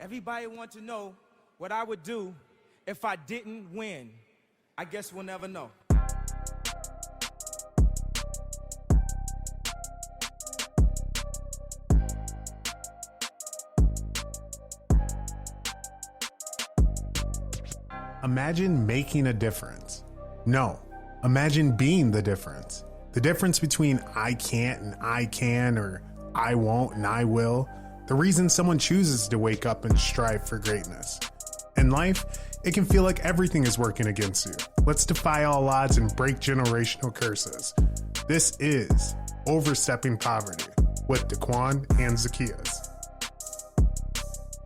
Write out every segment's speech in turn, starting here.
Everybody wants to know what I would do if I didn't win. I guess we'll never know. Imagine making a difference. No, imagine being the difference. The difference between I can't and I can, or I won't and I will. The reason someone chooses to wake up and strive for greatness. In life, it can feel like everything is working against you. Let's defy all odds and break generational curses. This is Overstepping Poverty with Daquan and Zacchaeus.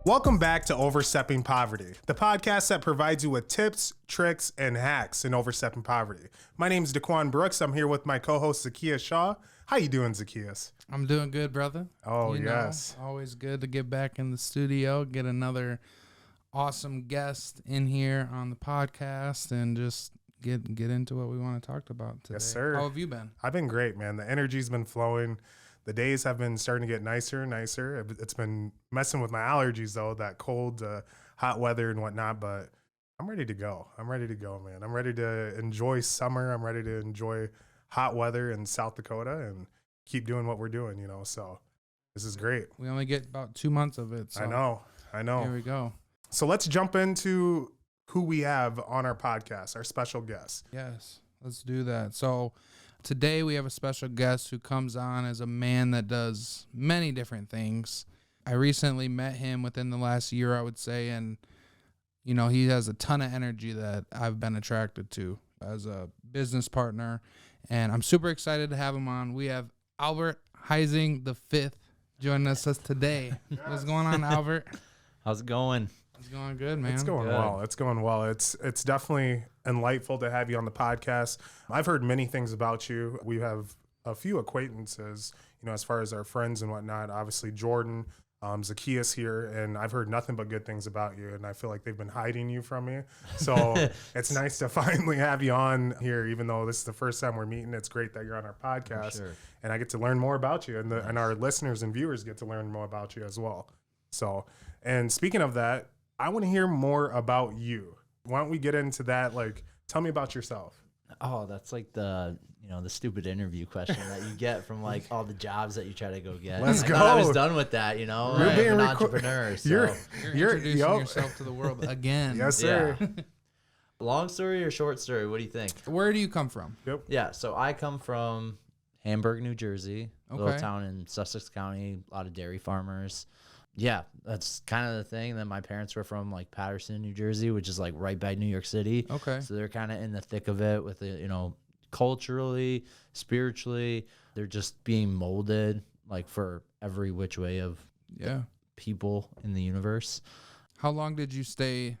Welcome back to Overstepping Poverty, the podcast that provides you with tips, tricks, and hacks in overstepping poverty. My name is Daquan Brooks. I'm here with my co-host Zacchaeus Shaw. How you doing, Zacchaeus? I'm doing good, brother. Oh, yes. Always good to get back in the studio, get another awesome guest in here on the podcast, and just get into what we want to talk about today. Yes, sir. How have you been? I've been great, man. The energy's been flowing. The days have been starting to get nicer and nicer. It's been messing with my allergies, though, that cold, hot weather and whatnot, but I'm ready to go. I'm ready to go, man. I'm ready to enjoy summer. I'm ready to enjoy hot weather in South Dakota and keep doing what we're doing, so this is great. We only get about 2 months of it. So I know. Here we go. So let's jump into who we have on our podcast, our special guest. Yes, let's do that. So today we have a special guest who comes on as a man that does many different things. I recently met him within the last year, I would say, and he has a ton of energy that I've been attracted to as a business partner, and I'm super excited to have him on. We have Albert Huizing the Fifth joining us today. Yes. What's going on, Albert? How's it going? It's going good, man. It's going well. It's going well. It's definitely delightful to have you on the podcast. I've heard many things about you. We have a few acquaintances, as far as our friends and whatnot. Obviously, Jordan, Zacchaeus here, and I've heard nothing but good things about you, and I feel like they've been hiding you from me. So it's nice to finally have you on here, even though this is the first time we're meeting. It's great that you're on our podcast, sure. And I get to learn more about you, and our listeners and viewers get to learn more about you as well. So, and speaking of that, I want to hear more about you. Why don't we get into that? Like, tell me about yourself. Oh, that's like the stupid interview question that you get from like all the jobs that you try to go get. Let's go. I thought I was done with that, You're I'm being an entrepreneur. So. You're introducing yourself to the world again. Yes, sir. Yeah. Long story or short story? What do you think? Where do you come from? Yep. Yeah, so I come from Hamburg, New Jersey, a little Okay. town in Sussex County, a lot of dairy farmers. Yeah, that's kind of the thing. Then my parents were from like Patterson, New Jersey, which is like right by New York City. Okay. So they're kind of in the thick of it with the, culturally, spiritually, they're just being molded like for every which way of people in the universe. How long did you stay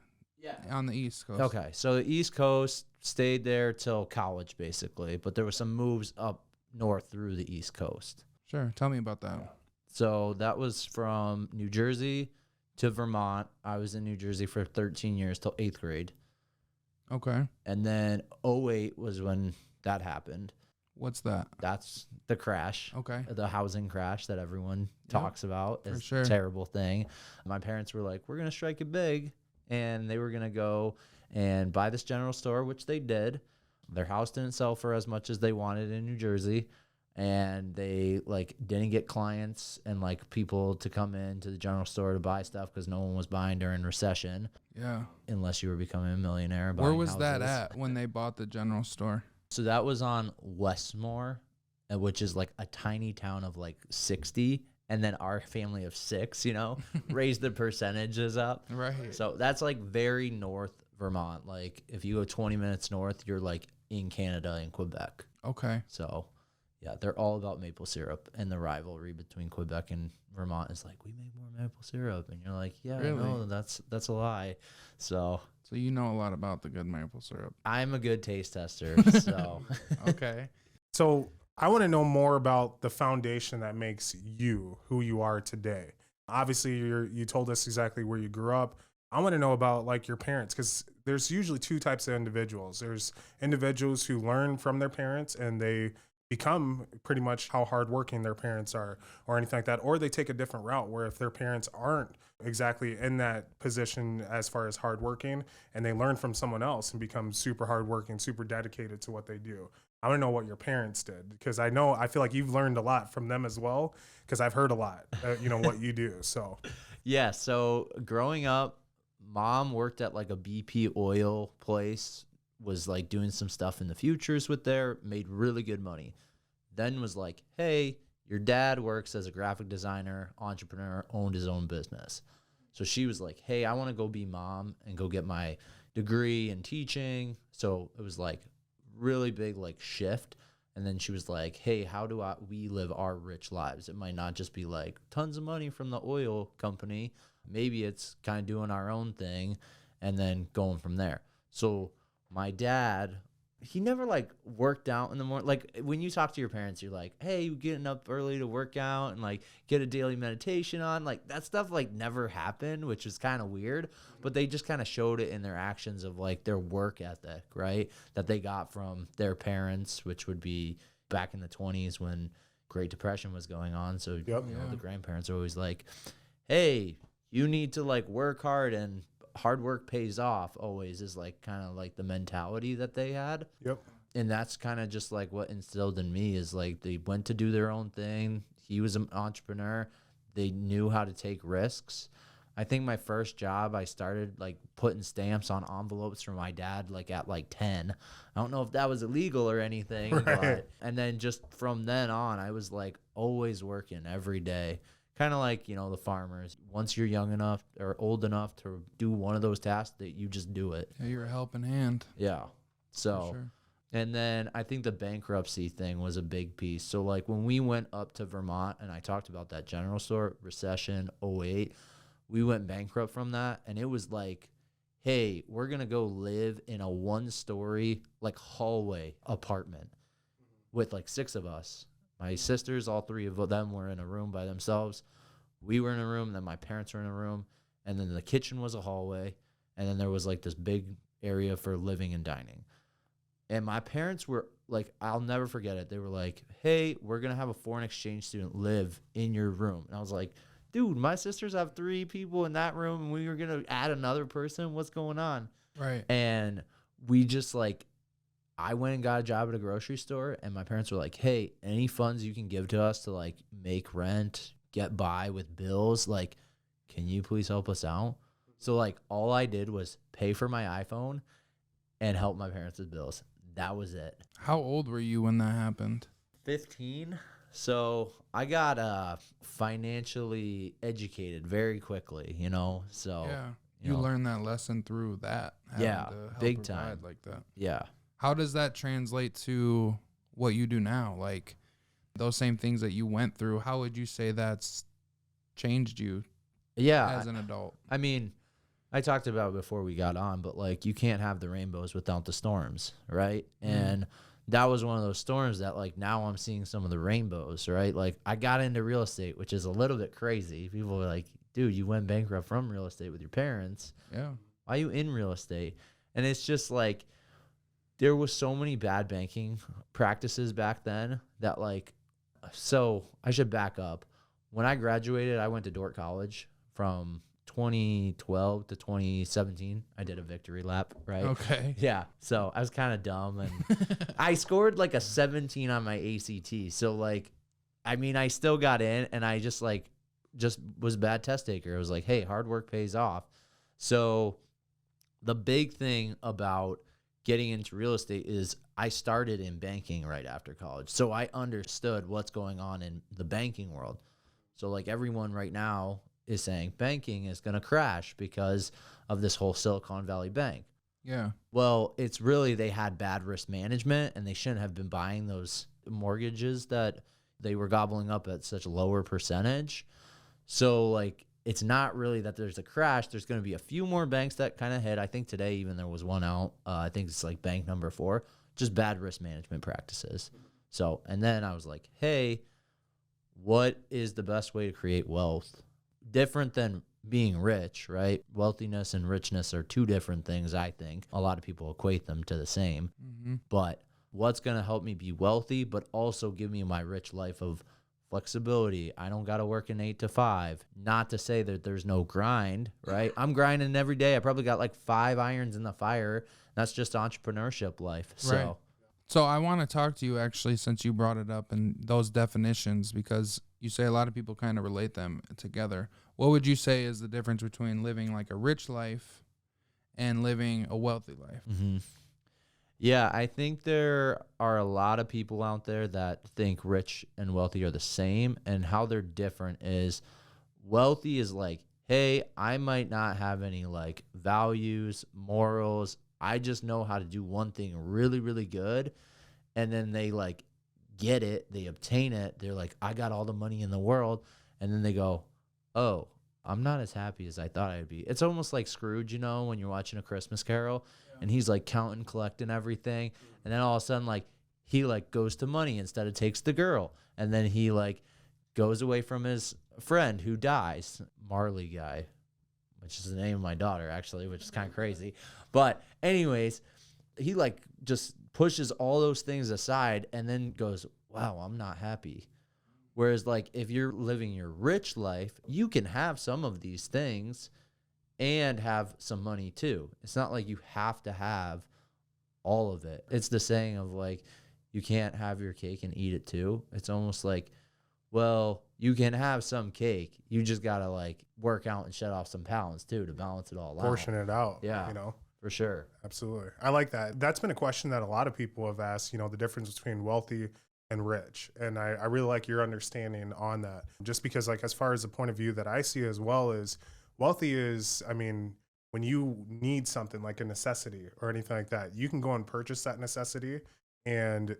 on the East Coast? Okay, so the East Coast, stayed there till college basically, but there were some moves up north through the East Coast. Sure. Tell me about that. So that was from New Jersey to Vermont. I was in New Jersey for 13 years till 8th grade. Okay. And then 2008 was when that happened. What's that? That's the crash. Okay. The housing crash that everyone talks about. It's sure. a terrible thing. My parents were like, we're going to strike it big. And they were going to go and buy this general store, which they did. Their house didn't sell for as much as they wanted in New Jersey. And they didn't get clients and people to come into the general store to buy stuff because no one was buying during recession. Yeah. Unless you were becoming a millionaire. Where was houses. that at when they bought the general store? So that was on Westmore, which is like a tiny town of 60. And then our family of 6, raised the percentages up. Right. So that's very north Vermont. If you go 20 minutes north, you're in Canada in Quebec. Okay. So yeah, they're all about maple syrup, and the rivalry between Quebec and Vermont is we make more maple syrup, and you're like, yeah, really? no, that's a lie. So you know a lot about the good maple syrup. I'm a good taste tester. So okay. So I want to know more about the foundation that makes you who you are today. Obviously, you told us exactly where you grew up. I want to know about your parents, because there's usually 2 types of individuals. There's individuals who learn from their parents and they become pretty much how hardworking their parents are or anything like that. Or they take a different route where if their parents aren't exactly in that position as far as hardworking and they learn from someone else and become super hardworking, super dedicated to what they do. I want to know what your parents did because I feel like you've learned a lot from them as well because I've heard a lot, what you do. So, Yeah. So growing up, mom worked at like a BP oil place, was like doing some stuff in the futures with there, made really good money. Then was like, hey, your dad works as a graphic designer, entrepreneur, owned his own business. So she was like, hey, I want to go be mom and go get my degree in teaching. So it was like really big like shift. And then she was like, hey, how do we live our rich lives? It might not just be like tons of money from the oil company. Maybe it's kind of doing our own thing and then going from there. So my dad, he never like worked out in the morning. Like when you talk to your parents, you're like, hey, you getting up early to work out and like get a daily meditation on. Like that stuff like never happened, which is kind of weird. But they just kind of showed it in their actions of like their work ethic, right? That they got from their parents, which would be back in the 20s when Great Depression was going on. So the grandparents are always like, hey, you need to like work hard and hard work pays off always is like kind of like the mentality that they had. Yep. And that's kind of just like what instilled in me is like they went to do their own thing. He was an entrepreneur. They knew how to take risks. I think my first job, I started like putting stamps on envelopes for my dad like at like 10. I don't know if that was illegal or anything. Right. But, and then just from then on, I was like always working every day. Kind of like, the farmers. Once you're young enough or old enough to do one of those tasks, that you just do it. Yeah, you're a helping hand. Yeah. So, Sure. And then I think the bankruptcy thing was a big piece. So like when we went up to Vermont and I talked about that general store, Recession, '08, we went bankrupt from that. And it was like, hey, we're going to go live in a 1-story like hallway apartment with like 6 of us. My sisters, all 3 of them were in a room by themselves. We were in a room, then my parents were in a room, and then the kitchen was a hallway, and then there was like this big area for living and dining. And my parents were like, I'll never forget it. They were like, hey, we're going to have a foreign exchange student live in your room. And I was like, dude, my sisters have 3 people in that room, and we were going to add another person. What's going on? Right. And we just like, I went and got a job at a grocery store, and my parents were like, hey, any funds you can give to us to like make rent, get by with bills, like, can you please help us out? So like all I did was pay for my iPhone and help my parents with bills. That was it. How old were you when that happened? 15. So I got financially educated very quickly, so Yeah. You learned that lesson through that. having Yeah, to help big provide time. like that. yeah. How does that translate to what you do now? Like those same things that you went through, how would you say that's changed you Yeah. as an adult? I mean, I talked about it before we got on, but like you can't have the rainbows without the storms, right? And that was one of those storms that like now I'm seeing some of the rainbows, right? Like I got into real estate, which is a little bit crazy. People were like, dude, you went bankrupt from real estate with your parents. Yeah. Why are you in real estate? And it's just like there was so many bad banking practices back then that like, so I should back up. When I graduated, I went to Dordt College from 2012 to 2017. I did a victory lap, right? Okay. Yeah. So I was kind of dumb and I scored like a 17 on my ACT. So like, I mean, I still got in and I just was a bad test taker. It was like, hey, hard work pays off. So the big thing about getting into real estate is I started in banking right after college. So I understood what's going on in the banking world. So like everyone right now is saying banking is going to crash because of this whole Silicon Valley Bank. Yeah. Well, it's really they had bad risk management and they shouldn't have been buying those mortgages that they were gobbling up at such a lower percentage. So like it's not really that there's a crash. There's going to be a few more banks that kind of hit. I think today even there was one out. I think it's like bank number 4, just bad risk management practices. So, and then I was like, hey, what is the best way to create wealth? Different than being rich, right? Wealthiness and richness are 2 different things, I think. A lot of people equate them to the same. Mm-hmm. But what's going to help me be wealthy, but also give me my rich life of flexibility. I don't got to work an 8 to 5. Not to say that there's no grind, right? I'm grinding every day. I probably got like 5 irons in the fire. That's just entrepreneurship life. So. Right. So I want to talk to you actually, since you brought it up, and those definitions, because you say a lot of people kind of relate them together. What would you say is the difference between living like a rich life and living a wealthy life? Mm-hmm. Yeah, I think there are a lot of people out there that think rich and wealthy are the same, and how they're different is wealthy is like, hey, I might not have any like values, morals. I just know how to do one thing really, really good. And then they like get it, they obtain it. They're like, I got all the money in the world. And then they go, oh, I'm not as happy as I thought I'd be. It's almost like Scrooge, you know, when you're watching A Christmas Carol and he's like counting, collecting everything. And then all of a sudden, like he like goes to money instead of takes the girl. And then he like goes away from his friend who dies, Marley guy, which is the name of my daughter, actually, which is kind of crazy. But anyways, he like just pushes all those things aside and then goes, wow, I'm not happy. Whereas like if you're living your rich life, you can have some of these things and have some money too. It's not like you have to have all of it. It's the saying of like, you can't have your cake and eat it too. It's almost like, well, you can have some cake. You just got to like work out and shed off some pounds too to balance it all out. Portion it out. Yeah. You know? For sure. Absolutely. I like that. That's been a question that a lot of people have asked, you know, the difference between wealthy and rich. And I really like your understanding on that. Just because like as far as the point of view that I see as well is wealthy is, I mean, when you need something like a necessity or anything like that, you can go and purchase that necessity. And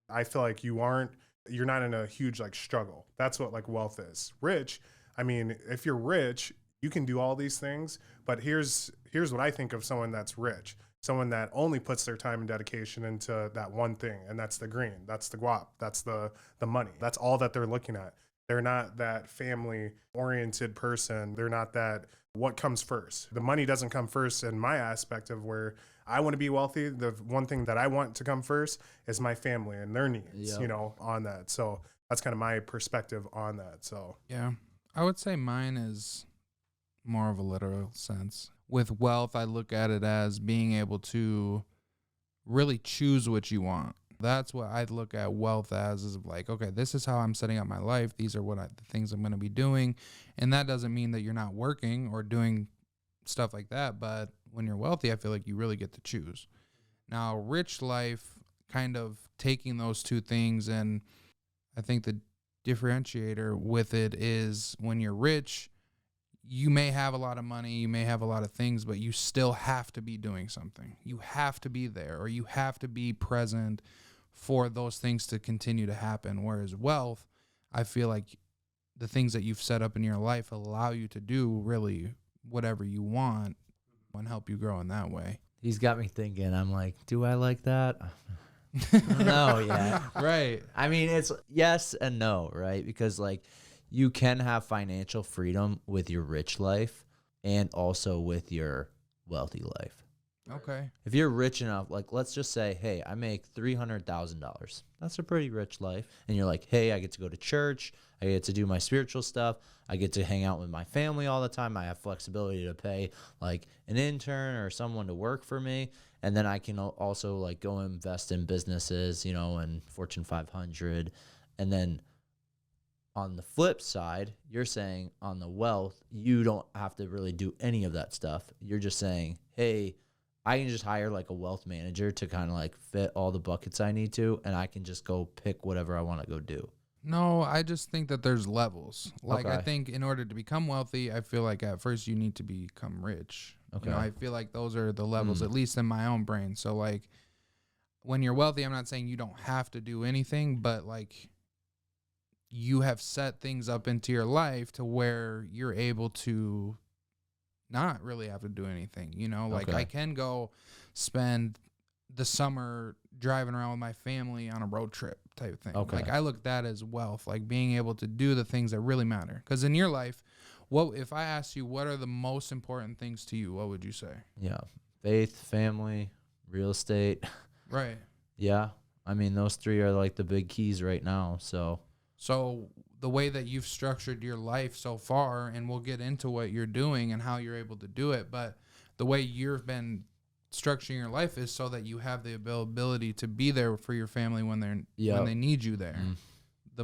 I feel like you're not in a huge like struggle. That's what like wealth is. Rich, I mean, if you're rich, you can do all these things, but here's what I think of someone that's rich. Someone that only puts their time and dedication into that one thing, and that's the green, that's the guap, that's the money. That's all that they're looking at. They're not that family-oriented person. They're not that what comes first. The money doesn't come first in my aspect of where I want to be wealthy. The one thing that I want to come first is my family and their needs, Yep. you know, on that. So that's kind of my perspective on that. So Yeah. I would say mine is more of a literal sense. With wealth, I look at it as being able to really choose what you want. That's what I look at wealth as, is like, okay, this is how I'm setting up my life. These are the things I'm going to be doing. And that doesn't mean that you're not working or doing stuff like that. But when you're wealthy, I feel like you really get to choose. Now, rich life, kind of taking those two things, and I think the differentiator with it is when you're rich, you may have a lot of money, you may have a lot of things, but you still have to be doing something. You have to be there, or you have to be present for those things to continue to happen. Whereas wealth, I feel like the things that you've set up in your life allow you to do really whatever you want and help you grow in that way. He's got me thinking. I'm like, do I like that? No, yeah. Right. I mean, it's yes and no, right? Because like you can have financial freedom with your rich life and also with your wealthy life. Okay. If you're rich enough, like let's just say, hey, I make $300,000. That's a pretty rich life. And you're like, hey, I get to go to church. I get to do my spiritual stuff. I get to hang out with my family all the time. I have flexibility to pay like an intern or someone to work for me. And then I can also like go invest in businesses, you know, and Fortune 500. And then on the flip side, you're saying on the wealth, you don't have to really do any of that stuff. You're just saying, hey, I can just hire like a wealth manager to kind of like fit all the buckets I need to, and I can just go pick whatever I want to go do. No, I just think that there's levels. Like, I Okay. think in order to become wealthy, I feel like at first you need to become rich. Okay. You know, I feel like those are the levels, at least in my own brain. So, like, when you're wealthy, I'm not saying you don't have to do anything, but, like, you have set things up into your life to where you're able to not really have to do anything. You know, like, Okay. I can go spend the summer driving around with my family on a road trip type thing. Okay. Like, I look at that as wealth, like being able to do the things that really matter. Because in your life, what if I asked you what are the most important things to you, what would you say? Yeah. Faith, family, real estate. Right. Yeah. I mean, those three are like the big keys right now. So the way that you've structured your life so far, and we'll get into what you're doing and how you're able to do it, but the way you've been structuring your life is so that you have the ability to be there for your family when they need you there.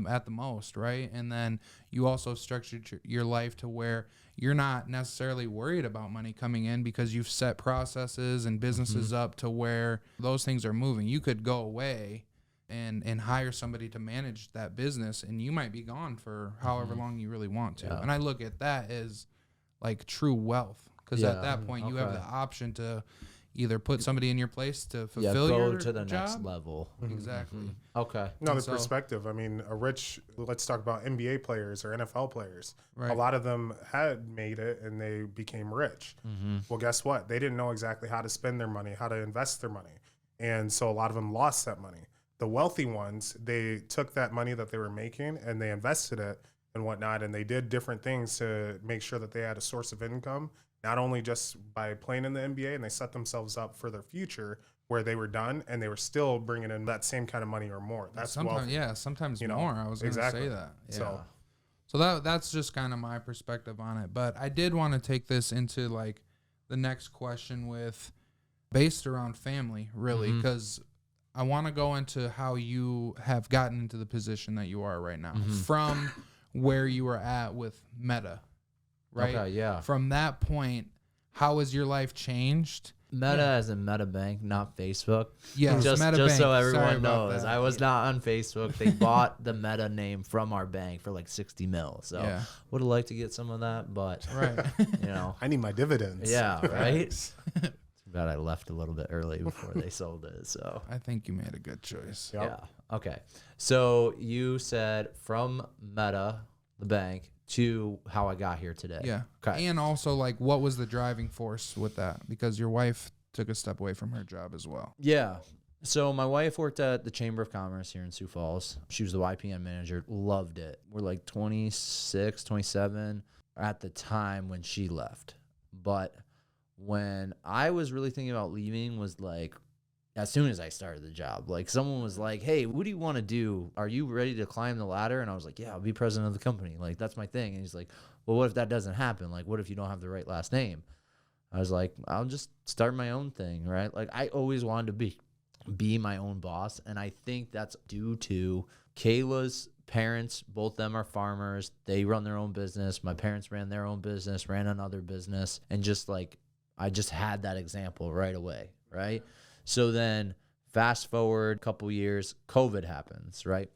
At the most, right? And then you also structured your life to where you're not necessarily worried about money coming in because you've set processes and businesses up to where those things are moving. You could go away and hire somebody to manage that business, and you might be gone for however long you really want to. And I look at that as like true wealth, because at that point you have the option to either put somebody in your place to fulfill your to the job. next level. Exactly. Okay. Another perspective. I mean, let's talk about NBA players or NFL players. Right. A lot of them had made it and they became rich. Well, guess what? They didn't know exactly how to spend their money, how to invest their money. And so a lot of them lost that money. The wealthy ones, they took that money that they were making and they invested it and whatnot. And they did different things to make sure that they had a source of income, not only just by playing in the NBA, and they set themselves up for their future where they were done and they were still bringing in that same kind of money or more. That's sometimes, sometimes more. I was going to say that. Yeah. So that's just kind of my perspective on it. But I did want to take this into like the next question based around family, really, because I want to go into how you have gotten into the position that you are right now from where you were at with Meta. Right. Okay, yeah. From that point, how has your life changed? Meta as in Meta Bank, not Facebook. Yeah, just Meta so Bank. Sorry everyone about knows, that. I was not on Facebook. They bought the Meta name from our bank for like 60 mil. So would have liked to get some of that, but I need my dividends. Yeah, right. Too bad I left a little bit early before they sold it. So I think you made a good choice. Yep. Yeah. Okay. So you said from Meta, the bank, to how I got here today. Yeah. Okay. And also, like, what was the driving force with that? Because your wife took a step away from her job as well. Yeah. So my wife worked at the Chamber of Commerce here in Sioux Falls. She was the YPN manager. Loved it. We're like 26, 27 at the time when she left. But when I was really thinking about leaving was like, as soon as I started the job, like someone was like, hey, what do you want to do? Are you ready to climb the ladder? And I was like, yeah, I'll be president of the company. Like, that's my thing. And he's like, well, what if that doesn't happen? Like, what if you don't have the right last name? I was like, I'll just start my own thing, right? Like, I always wanted to be my own boss. And I think that's due to Kayla's parents. Both of them are farmers. They run their own business. My parents ran their own business, ran another business. And just like, I just had that example right away, right? So then fast forward a couple years, COVID happens, right?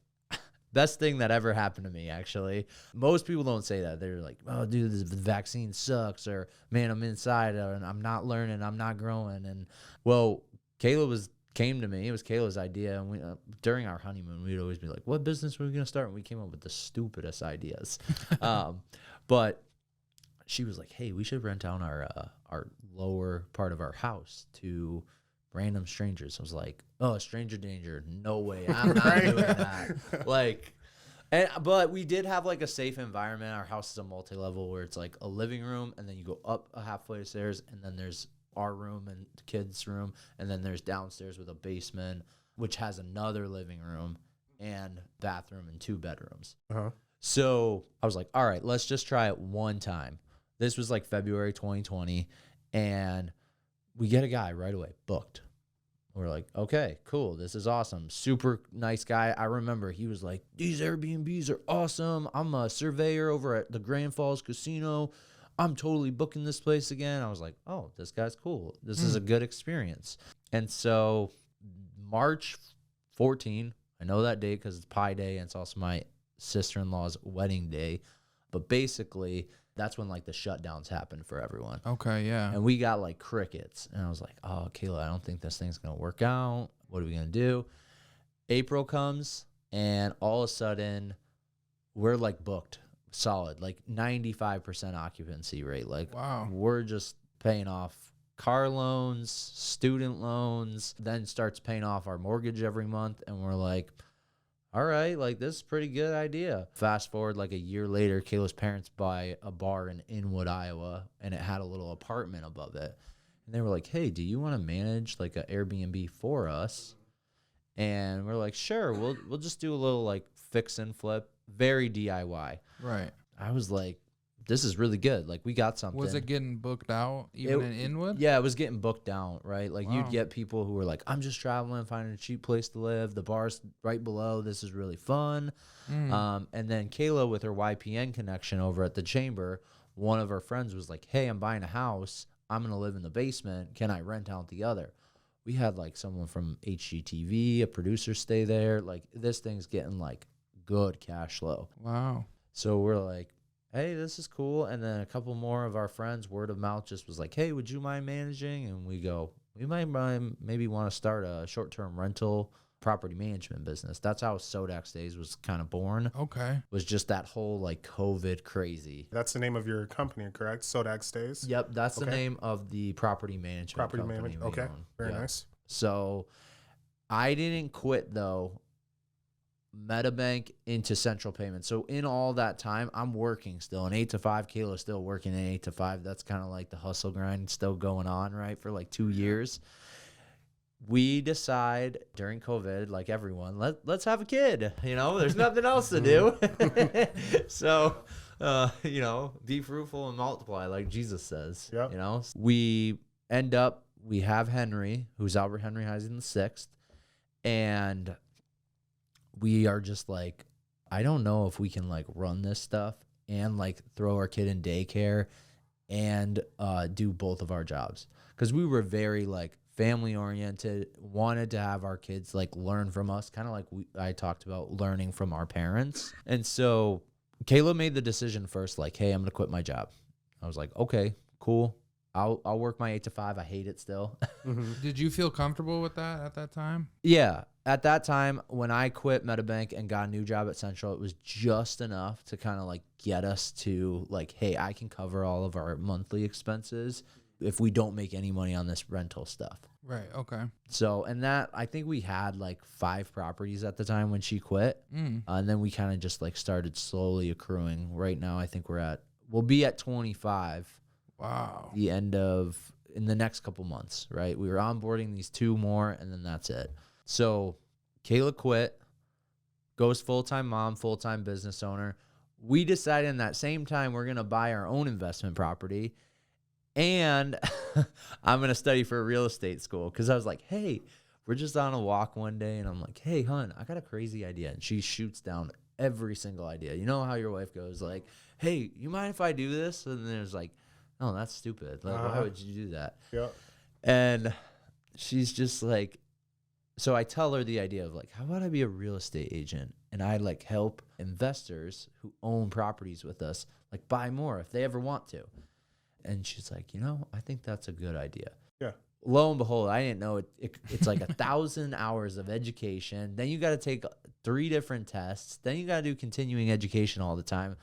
Best thing that ever happened to me, actually. Most people don't say that. They're like, oh, dude, this vaccine sucks, or man, I'm inside and I'm not learning, I'm not growing. And well, Kayla came to me. It was Kayla's idea. And we during our honeymoon, we'd always be like, what business were we going to start? And we came up with the stupidest ideas. But she was like, hey, we should rent out our lower part of our house to random strangers. I was like, oh, stranger danger. No way. I'm not doing that. Like, but we did have like a safe environment. Our house is a multi-level where it's like a living room, and then you go up a half flight of stairs, and then there's our room and the kids' room, and then there's downstairs with a basement, which has another living room and bathroom and 2 bedrooms. So I was like, all right, let's just try it one time. This was like February 2020, and we get a guy right away, booked. We're like, okay, cool. This is awesome. Super nice guy. I remember he was like, these Airbnbs are awesome. I'm a surveyor over at the Grand Falls Casino. I'm totally booking this place again. I was like, oh, this guy's cool. This is a good experience. And so March 14, I know that date because it's Pi Day and it's also my sister-in-law's wedding day. But basically, that's when like the shutdowns happened for everyone. Okay, yeah. And we got like crickets. And I was like, oh, Kayla, I don't think this thing's going to work out. What are we going to do? April comes, and all of a sudden, we're like booked solid, like 95% occupancy rate. Like, wow. We're just paying off car loans, student loans, then starts paying off our mortgage every month. And we're like, all right, like this is a pretty good idea. Fast forward like a year later, Kayla's parents buy a bar in Inwood, Iowa, and it had a little apartment above it. And they were like, hey, do you want to manage like an Airbnb for us? And we're like, sure, we'll just do a little like fix and flip, very DIY. Right. I was like, this is really good. Like, we got something. Was it getting booked out even in Inwood? Yeah, it was getting booked out, right? Like, Wow. you'd get people who were like, I'm just traveling, finding a cheap place to live. The bar's right below. This is really fun. And then Kayla, with her YPN connection over at the Chamber, one of her friends was like, hey, I'm buying a house. I'm going to live in the basement. Can I rent out the other? We had, like, someone from HGTV, a producer, stay there. Like, this thing's getting, like, good cash flow. Wow. So we're like, hey, this is cool. And then a couple more of our friends, word of mouth, just was like, hey, would you mind managing? And we go, we might maybe want to start a short-term rental property management business. That's how Sodak Stays was kind of born. Okay. Was just that whole like COVID crazy. That's the name of your company, correct? Sodak Stays? Yep, that's the name of the property management company we Okay, own. very Yep. nice. So I didn't quit, though, MetaBank into Central Payments. So in all that time, I'm working still. An 8 to 5, Kayla's still working an 8 to 5. That's kind of like the hustle grind still going on, right, for like 2 years. We decide during COVID, like everyone, let's have a kid. You know, there's nothing else to do. So, you know, be fruitful and multiply, like Jesus says. Yep. You know, we have Henry, who's Albert Henry Huizing the sixth, and we are just like, I don't know if we can like run this stuff and like throw our kid in daycare and do both of our jobs, because we were very like family oriented, wanted to have our kids like learn from us, kind of like I talked about learning from our parents. And so Kayla made the decision first, like, hey, I'm gonna quit my job. I was like, okay, cool. I'll work my 8 to 5. I hate it still. Did you feel comfortable with that at that time? Yeah. At that time, when I quit MetaBank and got a new job at Central, it was just enough to kind of like get us to like, hey, I can cover all of our monthly expenses if we don't make any money on this rental stuff. Right. Okay. So, and that, I think we had like 5 properties at the time when she quit. And then we kind of just like started slowly accruing. Right now, I think we'll be at 25. Wow. In the next couple months, right? We were onboarding these 2 more, and then that's it. So Kayla quit, goes full-time mom, full-time business owner. We decided in that same time we're going to buy our own investment property, and I'm going to study for a real estate school, because I was like, hey, we're just on a walk one day, and I'm like, hey, hon, I got a crazy idea. And she shoots down every single idea. You know how your wife goes like, hey, you mind if I do this? And there's like, no, that's stupid. Like, why would you do that? Yeah. And she's just like, so I tell her the idea of like, how about I be a real estate agent and I like help investors who own properties with us, like buy more if they ever want to. And she's like, you know, I think that's a good idea. Yeah. Lo and behold, I didn't know it's like 1,000 hours of education. Then you got to take 3 different tests. Then you got to do continuing education all the time.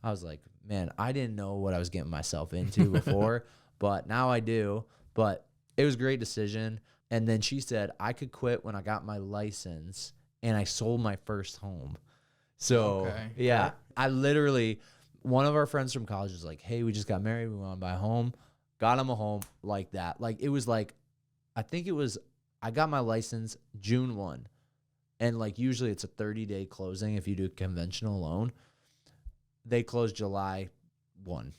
I was like, man, I didn't know what I was getting myself into before, but now I do. But it was a great decision. And then she said I could quit when I got my license and I sold my first home. So, yeah, I literally, one of our friends from college was like, hey, we just got married. We want to buy a home. Got him a home like that. Like, it was like, I got my license June 1. And like, usually it's a 30-day closing if you do conventional loan. They closed July 1.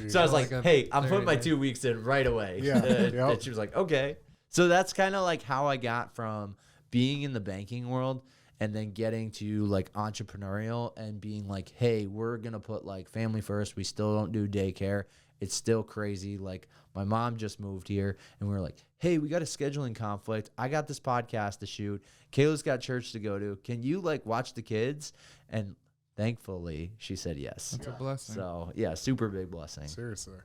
So I was like, hey, I'm putting my 2 weeks in right away. Yeah. And she was like, okay. So that's kind of like how I got from being in the banking world and then getting to like entrepreneurial and being like, hey, we're going to put like family first. We still don't do daycare. It's still crazy. Like, my mom just moved here and we were like, hey, we got a scheduling conflict. I got this podcast to shoot. Kayla's got church to go to. Can you like watch the kids? And thankfully, she said yes. That's a blessing. So, yeah, super big blessing. Seriously.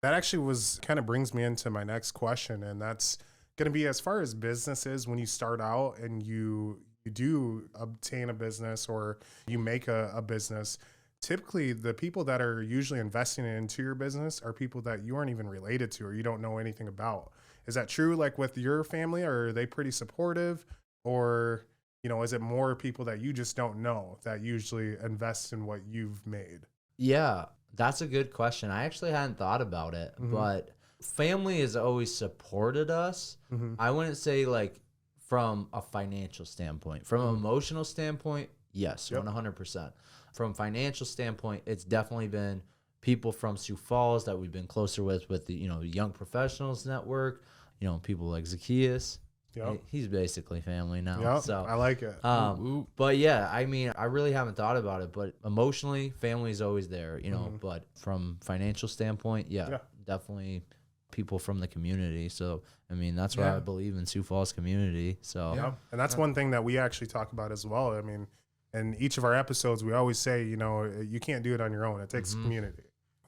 That actually kind of brings me into my next question, and that's going to be as far as businesses, when you start out and you do obtain a business or you make a business, typically the people that are usually investing into your business are people that you aren't even related to or you don't know anything about. Is that true, like with your family, or are they pretty supportive, or you know, is it more people that you just don't know that usually invest in what you've made? Yeah, that's a good question. I actually hadn't thought about it, but family has always supported us. I wouldn't say like from a financial standpoint. From an emotional standpoint, yes, 100%. From financial standpoint, it's definitely been people from Sioux Falls that we've been closer with the, Young Professionals Network, people like Zacchaeus. Yep. He's basically family now. Yep. So I like it. but yeah, I mean, I really haven't thought about it, but emotionally, family is always there, but from financial standpoint, definitely people from the community. So, I mean, that's why I believe in Sioux Falls community. So, and that's one thing that we actually talk about as well. I mean, in each of our episodes, we always say, you can't do it on your own. It takes community.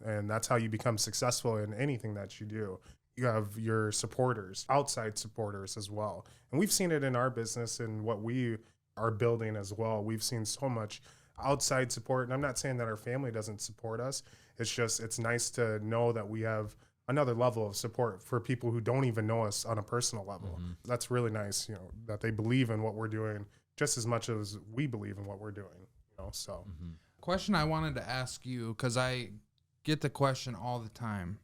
And that's how you become successful in anything that you do. You have your supporters, outside supporters as well. And we've seen it in our business and what we are building as well. We've seen so much outside support. And I'm not saying that our family doesn't support us. It's just, it's nice to know that we have another level of support for people who don't even know us on a personal level. That's really nice, that they believe in what we're doing just as much as we believe in what we're doing, so. Question I wanted to ask you, because I get the question all the time,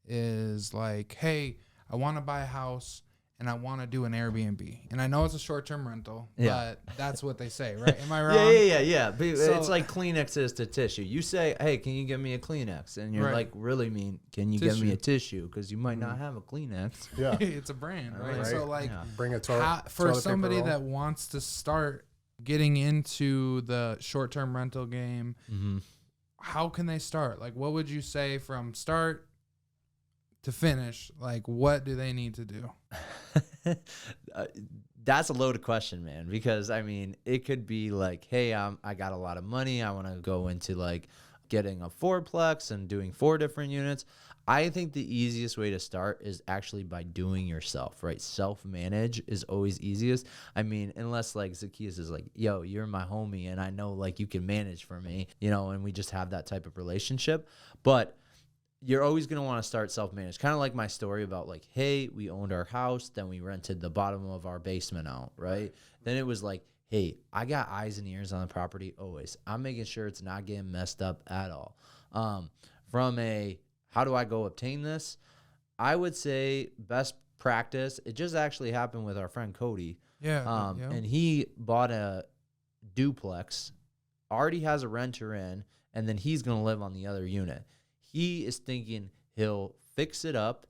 is like, hey, I want to buy a house and I want to do an Airbnb. And I know it's a short-term rental, but that's what they say, right? Am I wrong? Yeah. But it's like Kleenex is to tissue. You say, hey, can you give me a Kleenex? And you're like, really mean, can you give me a tissue? Because you might not have a Kleenex. Yeah. It's a brand, right? So like, bring a toilet for somebody that wants to start getting into the short-term rental game, how can they start? Like, what would you say from start to finish? Like, what do they need to do? That's a loaded question, man, because I mean, it could be like, hey, I got a lot of money. I want to go into like getting a fourplex and doing 4 different units. I think the easiest way to start is actually by doing yourself, right? Self-manage is always easiest. I mean, unless like Zacchaeus is like, yo, you're my homie and I know like you can manage for me, and we just have that type of relationship. But you're always going to want to start self-managed. Kind of like my story about like, hey, we owned our house, then we rented the bottom of our basement out, right? Then it was like, hey, I got eyes and ears on the property always. I'm making sure it's not getting messed up at all. From a, how do I go obtain this? I would say best practice. It just actually happened with our friend Cody. And he bought a duplex, already has a renter in, and then he's going to live on the other unit. He is thinking he'll fix it up,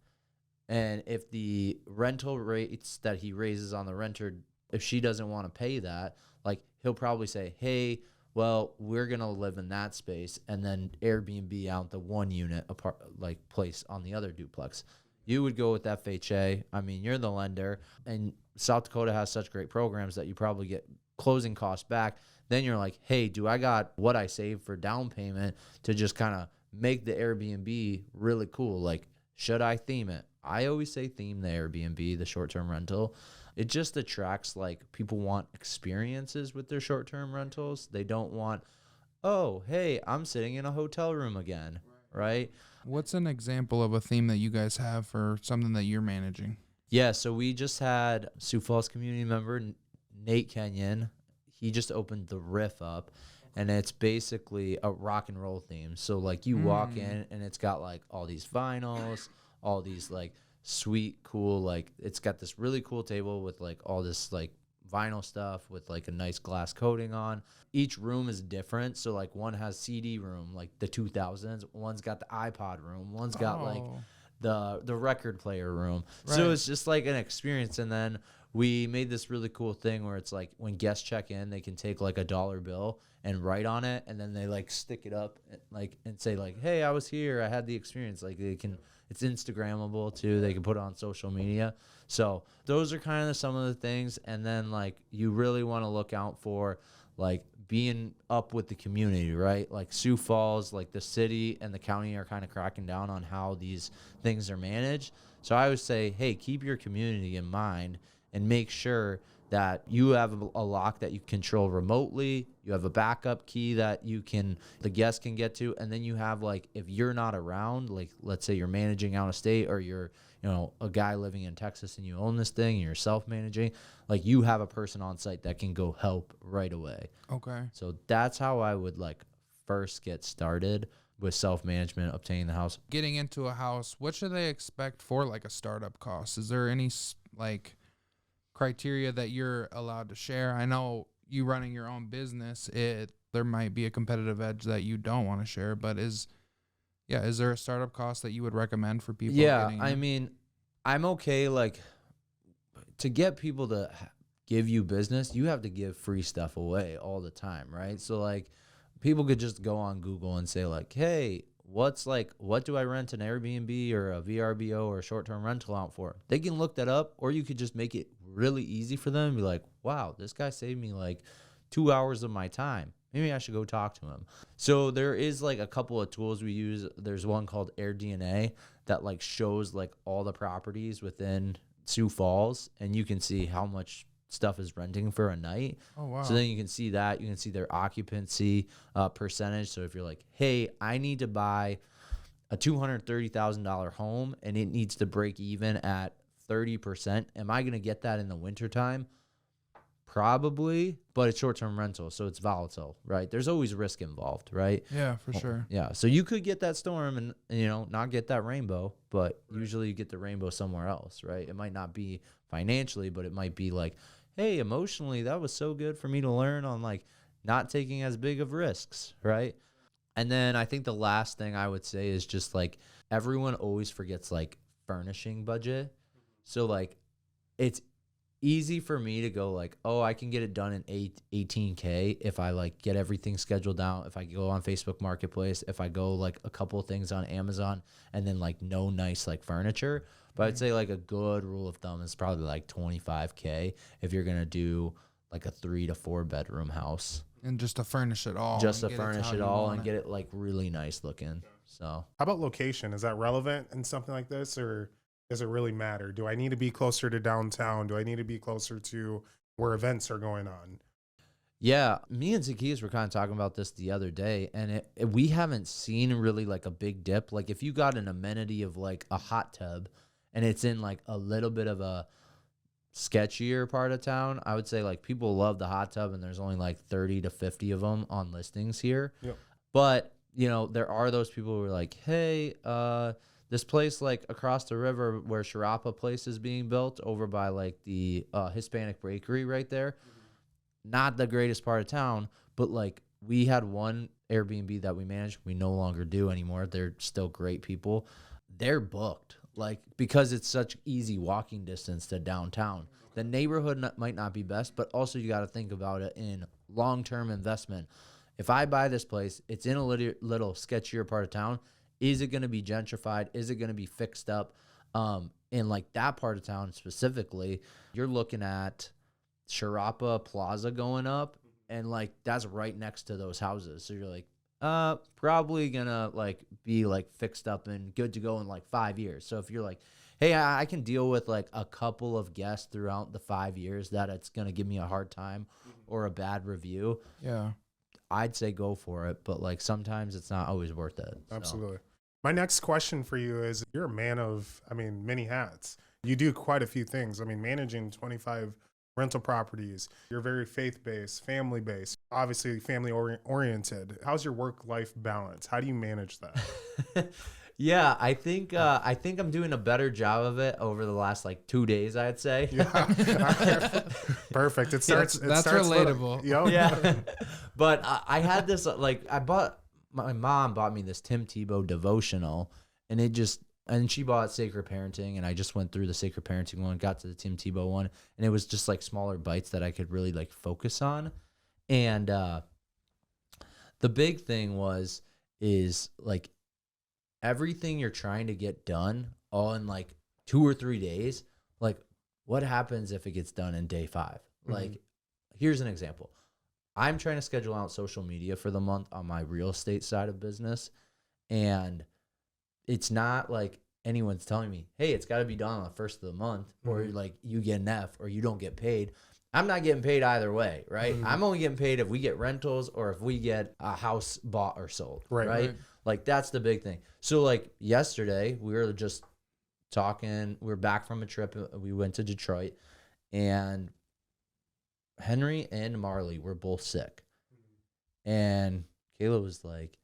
and if the rental rates that he raises on the renter, if she doesn't want to pay that, like he'll probably say, hey, well, we're going to live in that space and then Airbnb out the 1 unit apart, like place on the other duplex. You would go with FHA. I mean, you're the lender, and South Dakota has such great programs that you probably get closing costs back. Then you're like, hey, do I got what I saved for down payment to just kind of make the Airbnb really cool? Like, should I theme it? I always say theme the Airbnb, the short-term rental. It just attracts, like, people want experiences with their short-term rentals. They don't want, oh, hey, I'm sitting in a hotel room again, right? What's an example of a theme that you guys have for something that you're managing? Yeah, so we just had Sioux Falls community member Nate Kenyon. He just opened the Riff up, and it's basically a rock and roll theme. So, like, you walk in, and it's got, like, all these vinyls, all these, like, sweet, cool, like, it's got this really cool table with, like, all this, like, vinyl stuff with, like, a nice glass coating on. Each room is different. So, like, one has CD room, like the 2000s. One's got the iPod room. One's got, like, the record player room. Right. So it's just, like, an experience. And then we made this really cool thing where it's, like, when guests check in, they can take, like, a dollar bill and write on it, and then they, like, stick it up, like, and say, like, hey, I was here. I had the experience. Like, they can... It's Instagrammable, too. They can put it on social media. So those are kind of some of the things. And then, like, you really want to look out for, like, being up with the community, right? Like, Sioux Falls, like, the city and the county are kind of cracking down on how these things are managed. So I would say, hey, keep your community in mind and make sure that you have a lock that you control remotely. You have a backup key that the guest can get to. And then you have, like, if you're not around, like, let's say you're managing out of state, or you're, a guy living in Texas and you own this thing and you're self-managing, like, you have a person on site that can go help right away. Okay. So that's how I would, like, first get started with self-management, obtaining the house. Getting into a house, what should they expect for, like, a startup cost? Is there any, like, criteria that you're allowed to share? I know you running your own business, there might be a competitive edge that you don't want to share, but is there a startup cost that you would recommend for people? Yeah, I mean, I'm okay. Like, to get people to give you business, you have to give free stuff away all the time, right? So like, people could just go on Google and say like, hey, what do I rent an Airbnb or a VRBO or a short-term rental out for? They can look that up, or you could just make it really easy for them and be like, wow, this guy saved me like 2 hours of my time. Maybe I should go talk to him. So there is like a couple of tools we use. There's one called AirDNA that like shows like all the properties within Sioux Falls, and you can see how much stuff is renting for a night. Oh, wow. So then you can see that. You can see their occupancy percentage. So if you're like, hey, I need to buy a $230,000 home and it needs to break even at 30%, am I going to get that in the wintertime? Probably, but it's short-term rental, so it's volatile, right? There's always risk involved, right? Yeah, for sure. Yeah, so you could get that storm and, you know, not get that rainbow, but usually you get the rainbow somewhere else, right? It might not be financially, but it might be like, hey, emotionally, that was so good for me to learn on like not taking as big of risks, right? And then I think the last thing I would say is just like everyone always forgets like furnishing budget. So like it's easy for me to go like, oh, I can get it done in 18K if I like get everything scheduled out, if I go on Facebook Marketplace, if I go like a couple of things on Amazon, and then like no nice like furniture. But I'd say like a good rule of thumb is probably like 25K if you're gonna do like a 3 to 4 bedroom house. And just to furnish it all. Just to furnish it all and get it like really nice looking. So How about location? Is that relevant in something like this, or does it really matter? Do I need to be closer to downtown? Do I need to be closer to where events are going on? yeah, me and Zacchaeus were kind of talking about this the other day, and we haven't seen really like a big dip. Like if you got an amenity of like a hot tub and it's in like a little bit of a sketchier part of town, I would say like people love the hot tub, and there's only like 30 to 50 of them on listings here. Yep. But, you know, there are those people who are like, hey, this place like across the river where Sharapa Place is being built over by like the Hispanic Bakery right there. Not the greatest part of town, but like we had one Airbnb that we managed. We no longer do anymore. They're still great people. They're booked like because it's such easy walking distance to downtown. The neighborhood might not be best, but also you got to think about it in long-term investment. If I buy this place, it's in a little sketchier part of town. Is it going to be gentrified? Is it going to be fixed up? In like that part of town specifically, you're looking at Sharapa Plaza going up, and like that's right next to those houses. So you're like, probably gonna like be like fixed up and good to go in like 5 years. So if you're like, hey, I can deal with like a couple of guests throughout the 5 years that it's gonna give me a hard time or a bad review, Yeah. I'd say go for it. But like sometimes it's not always worth it. So. Absolutely. My next question for you is, you're a man of, many hats. You do quite a few things. Managing 25 rental properties. You're very faith-based, family-based, obviously family-oriented. How's your work-life balance? How do you manage that? Yeah, I think I'm doing a better job of it over the last like 2 days, I'd say. Yeah. Perfect. It starts. That's it starts relatable. Yeah. But I had this my mom bought me this Tim Tebow devotional, and she bought Sacred Parenting, and I just went through the Sacred Parenting one, got to the Tim Tebow one, and it was just like smaller bites that I could really like focus on. And the big thing is like everything you're trying to get done all in like 2 or 3 days. Like what happens if it gets done in day 5? Mm-hmm. Like here's an example. I'm trying to schedule out social media for the month on my real estate side of business. And it's not like anyone's telling me, hey, it's got to be done on the first of the month, or like you get an F or you don't get paid. I'm not getting paid either way, right? I'm only getting paid if we get rentals or if we get a house bought or sold, right? Like that's the big thing. So like yesterday we were just talking, we were back from a trip. We went to Detroit, and Henry and Marley were both sick. And Kayla was like,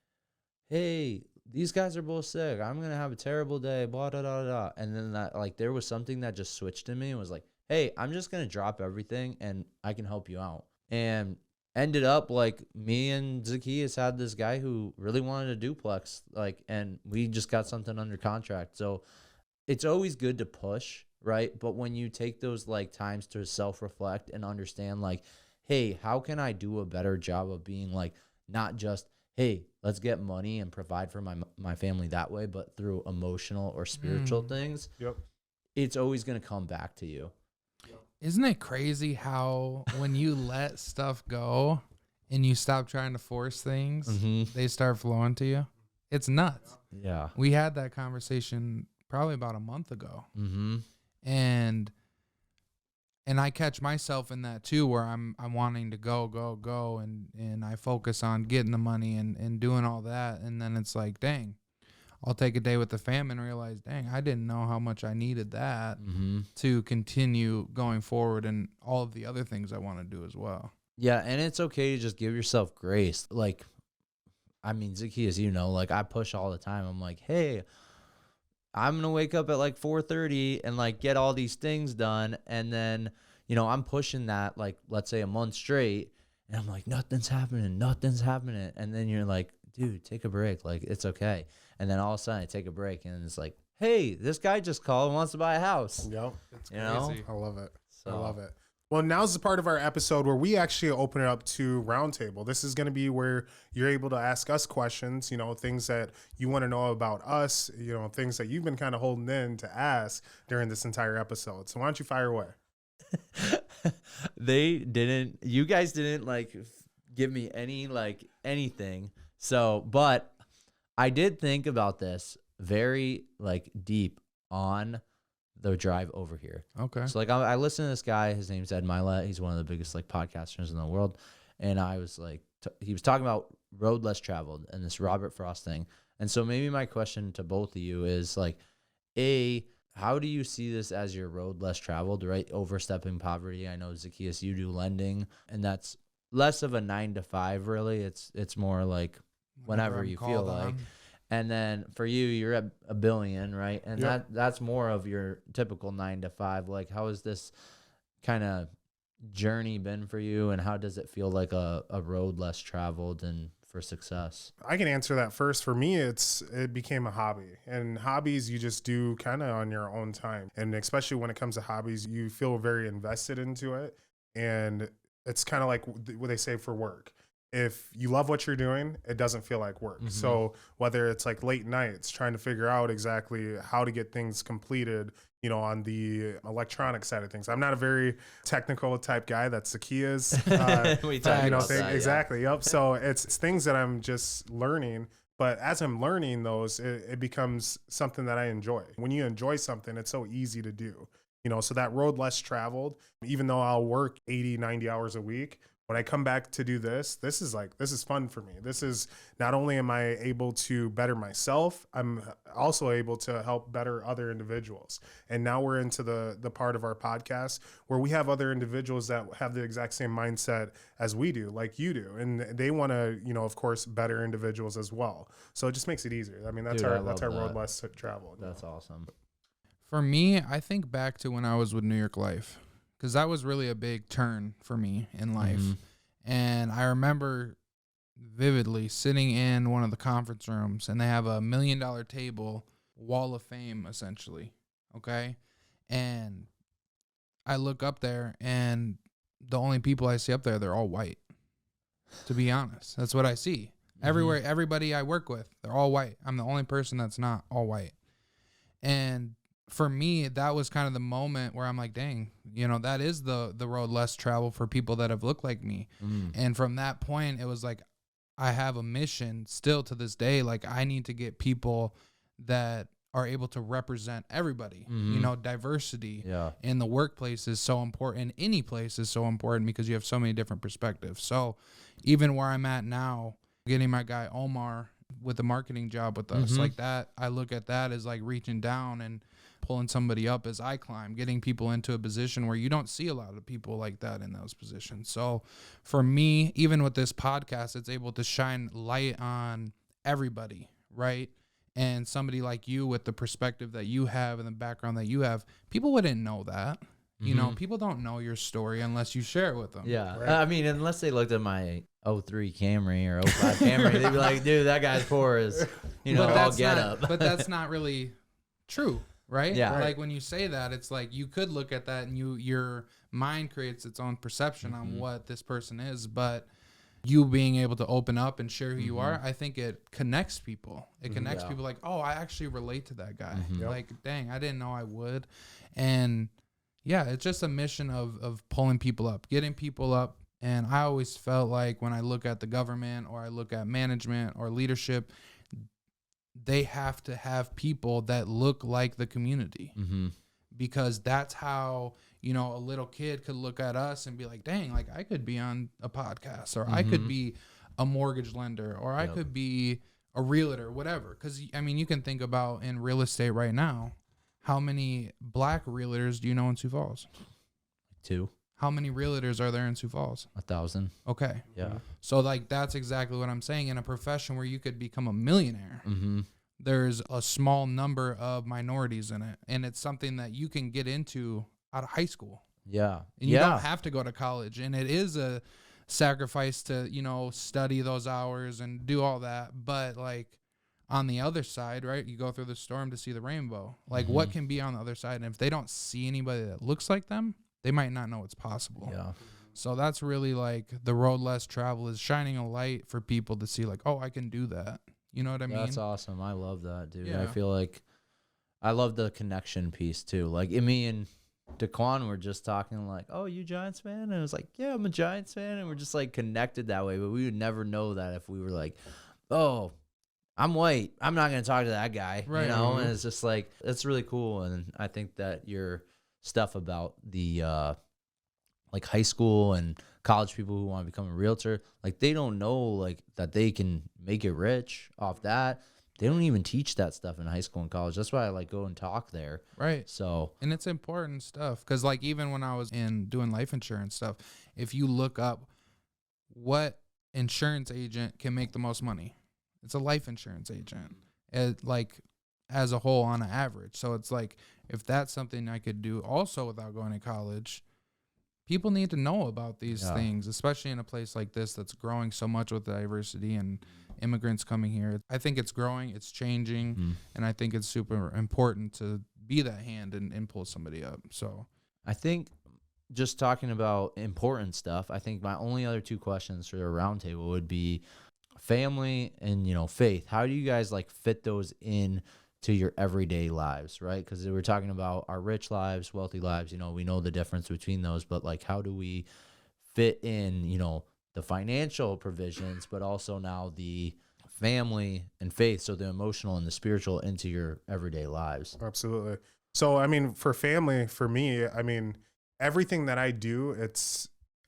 hey, these guys are both sick. I'm going to have a terrible day, blah, da, da, da. And then that, like, there was something that just switched in me and was like, hey, I'm just going to drop everything and I can help you out. And ended up like me and Zacchaeus had this guy who really wanted a duplex, like, and we just got something under contract. So it's always good to push, right? But when you take those like times to self-reflect and understand like, hey, how can I do a better job of being like, not just, hey, let's get money and provide for my family that way, but through emotional or spiritual things. Yep. It's always going to come back to you. Isn't it crazy how when you let stuff go and you stop trying to force things, they start flowing to you? It's nuts. Yeah. We had that conversation probably about a month ago. And I catch myself in that too, where I'm wanting to go, and I focus on getting the money and doing all that, and then it's like, dang, I'll take a day with the fam and realize, dang, I didn't know how much I needed that to continue going forward and all of the other things I want to do as well. Yeah, and it's okay to just give yourself grace. Like, I mean, Zacchaeus, you know, like I push all the time. I'm like, hey, I'm going to wake up at like 4:30 and like get all these things done. And then, you know, I'm pushing that like, let's say a month straight. And I'm like, nothing's happening. And then you're like, dude, take a break. Like, it's okay. And then all of a sudden I take a break and it's like, hey, this guy just called and wants to buy a house. Yep. It's You know? crazy. I love it. So, I love it. Well, now's the part of our episode where we actually open it up to roundtable. This is going to be where you're able to ask us questions, you know, things that you want to know about us, you know, things that you've been kind of holding in to ask during this entire episode. So why don't you fire away? you guys didn't like give me any, like anything. So, but I did think about this very like deep on the drive over here. Okay. So like I listened to this guy, his name's Ed Milet. He's one of the biggest like podcasters in the world. And I was like, he was talking about road less traveled and this Robert Frost thing. And so maybe my question to both of you is like, how do you see this as your road less traveled, right? Overstepping poverty. I know, Zacchaeus, you do lending, and that's less of a 9 to 5, really. It's more like whenever I'm you feel called like. on. And then for you, you're at $1 billion, right? And Yep. that's more of your typical 9 to 5. Like, how has this kind of journey been for you, and how does it feel like a road less traveled and for success? I can answer that first. For me, it became a hobby, and hobbies you just do kind of on your own time. And especially when it comes to hobbies, you feel very invested into it. And it's kind of like what they say for work. If you love what you're doing, it doesn't feel like work. So whether it's like late nights trying to figure out exactly how to get things completed, you know, on the electronic side of things. I'm not a very technical type guy. That's Zacchaeus. We talked you know, about that, yeah. exactly. Yep. So it's things that I'm just learning. But as I'm learning those, it becomes something that I enjoy. When you enjoy something, it's so easy to do. You know, so that road less traveled, even though I'll work 80, 90 hours a week, when I come back to do this is fun for me. This is not only am I able to better myself, I'm also able to help better other individuals. And now we're into the part of our podcast where we have other individuals that have the exact same mindset as we do, like you do. And they want to, you know, of course, better individuals as well. So it just makes it easier. I mean, that's Dude, I our love road that. less traveled. That's awesome. For me, I think back to when I was with New York Life, because that was really a big turn for me in life. And I remember vividly sitting in one of the conference rooms, and they have $1 million table, wall of fame, essentially. Okay. And I look up there, and the only people I see up there, they're all white. To be honest, that's what I see. Everywhere, everybody I work with, they're all white. I'm the only person that's not all white. And for me, that was kind of the moment where I'm like, dang, you know, that is the road less traveled for people that have looked like me. And from that point, it was like, I have a mission still to this day. Like, I need to get people that are able to represent everybody. You know, diversity in the workplace is so important. Any place is so important because you have so many different perspectives. So even where I'm at now, getting my guy Omar with the marketing job with us, like that, I look at that as like reaching down and pulling somebody up as I climb, getting people into a position where you don't see a lot of people like that in those positions. So for me, even with this podcast, it's able to shine light on everybody, right? And somebody like you with the perspective that you have and the background that you have, people wouldn't know that. You know, people don't know your story unless you share it with them. Yeah. Right. I mean, unless they looked at my '03 Camry or '05 Camry, they'd be like, dude, that guy's poor as, all get up. But that's not really true, right? Yeah. Right. Like when you say that, it's like you could look at that and your mind creates its own perception on what this person is. But you being able to open up and share who you are, I think it connects people. It connects people like, oh, I actually relate to that guy. Like, dang, I didn't know I would. And yeah, it's just a mission of pulling people up, getting people up. And I always felt like when I look at the government or I look at management or leadership, they have to have people that look like the community, because that's how, a little kid could look at us and be like, dang, like I could be on a podcast, or I could be a mortgage lender, or I could be a realtor, whatever. Because, I mean, you can think about in real estate right now, how many black realtors do you know in Sioux Falls? 2. How many realtors are there in Sioux Falls? 1,000. Okay. Yeah. So, like, that's exactly what I'm saying. In a profession where you could become a millionaire, there's a small number of minorities in it. And it's something that you can get into out of high school. Yeah. And you don't have to go to college. And it is a sacrifice to, study those hours and do all that. But, like, on the other side, right, you go through the storm to see the rainbow. Like, what can be on the other side? And if they don't see anybody that looks like them, they might not know it's possible. Yeah. So that's really like the road less traveled, is shining a light for people to see, like, oh, I can do that. You know what I mean? That's awesome. I love that, dude. Yeah. I feel like I love the connection piece too. Like me and Daquan were just talking like, oh, you Giants fan? And I was like, yeah, I'm a Giants fan. And we're just like connected that way. But we would never know that if we were like, oh, I'm white, I'm not going to talk to that guy, Right. And it's just like, it's really cool. And I think that your stuff about the, like high school and college people who want to become a realtor, like they don't know like that they can make it rich off that. They don't even teach that stuff in high school and college. That's why I like go and talk there. Right. So, and it's important stuff. Cause like even when I was doing life insurance stuff, if you look up what insurance agent can make the most money, it's a life insurance agent, as a whole on an average. So it's like, if that's something I could do also without going to college, people need to know about these things, especially in a place like this that's growing so much with diversity and immigrants coming here. I think it's growing, it's changing, and I think it's super important to be that hand and pull somebody up. So I think just talking about important stuff, I think my only other 2 questions for the roundtable would be family and, faith. How do you guys like fit those in to your everyday lives, right? Because we're talking about our rich lives, wealthy lives, we know the difference between those, but like how do we fit in, the financial provisions, but also now the family and faith, so the emotional and the spiritual into your everyday lives? Absolutely. So, I mean, for family, for me, I mean, everything that I do,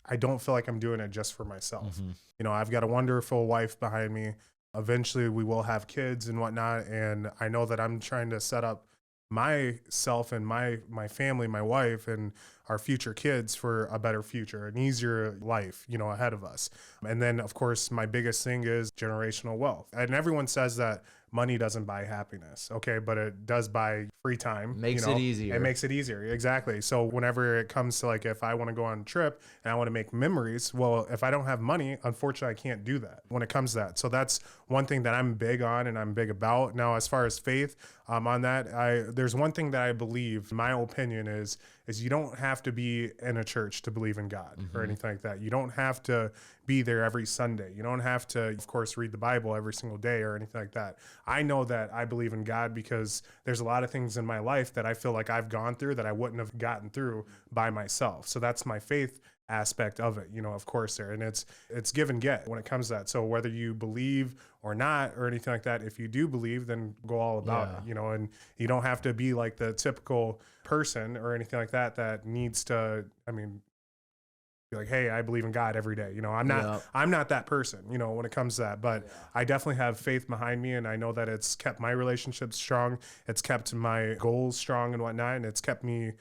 I don't feel like I'm doing it just for myself. I've got a wonderful wife behind me. Eventually we will have kids and whatnot. And I know that I'm trying to set up myself and my family, my wife and our future kids for a better future, an easier life, ahead of us. And then of course, my biggest thing is generational wealth. And everyone says that money doesn't buy happiness. Okay. But it does buy free time. Makes it easier. It makes it easier. Exactly. So whenever it comes to like, if I want to go on a trip and I want to make memories, well, if I don't have money, unfortunately, I can't do that when it comes to that. So that's one thing that I'm big on and I'm big about. Now, as far as faith, on that, there's one thing that I believe, my opinion is you don't have to be in a church to believe in God or anything like that. You don't have to be there every Sunday. You don't have to, of course, read the Bible every single day or anything like that. I know that I believe in God because there's a lot of things in my life that I feel like I've gone through that I wouldn't have gotten through by myself. So that's my faith aspect of it, of course there. And it's give and get when it comes to that. So whether you believe or not or anything like that, if you do believe, then go all about it, and you don't have to be like the typical person or anything like that needs to, be like, hey, I believe in God every day. I'm not that person, when it comes to that, but I definitely have faith behind me. And I know that it's kept my relationships strong. It's kept my goals strong and whatnot. And it's kept me,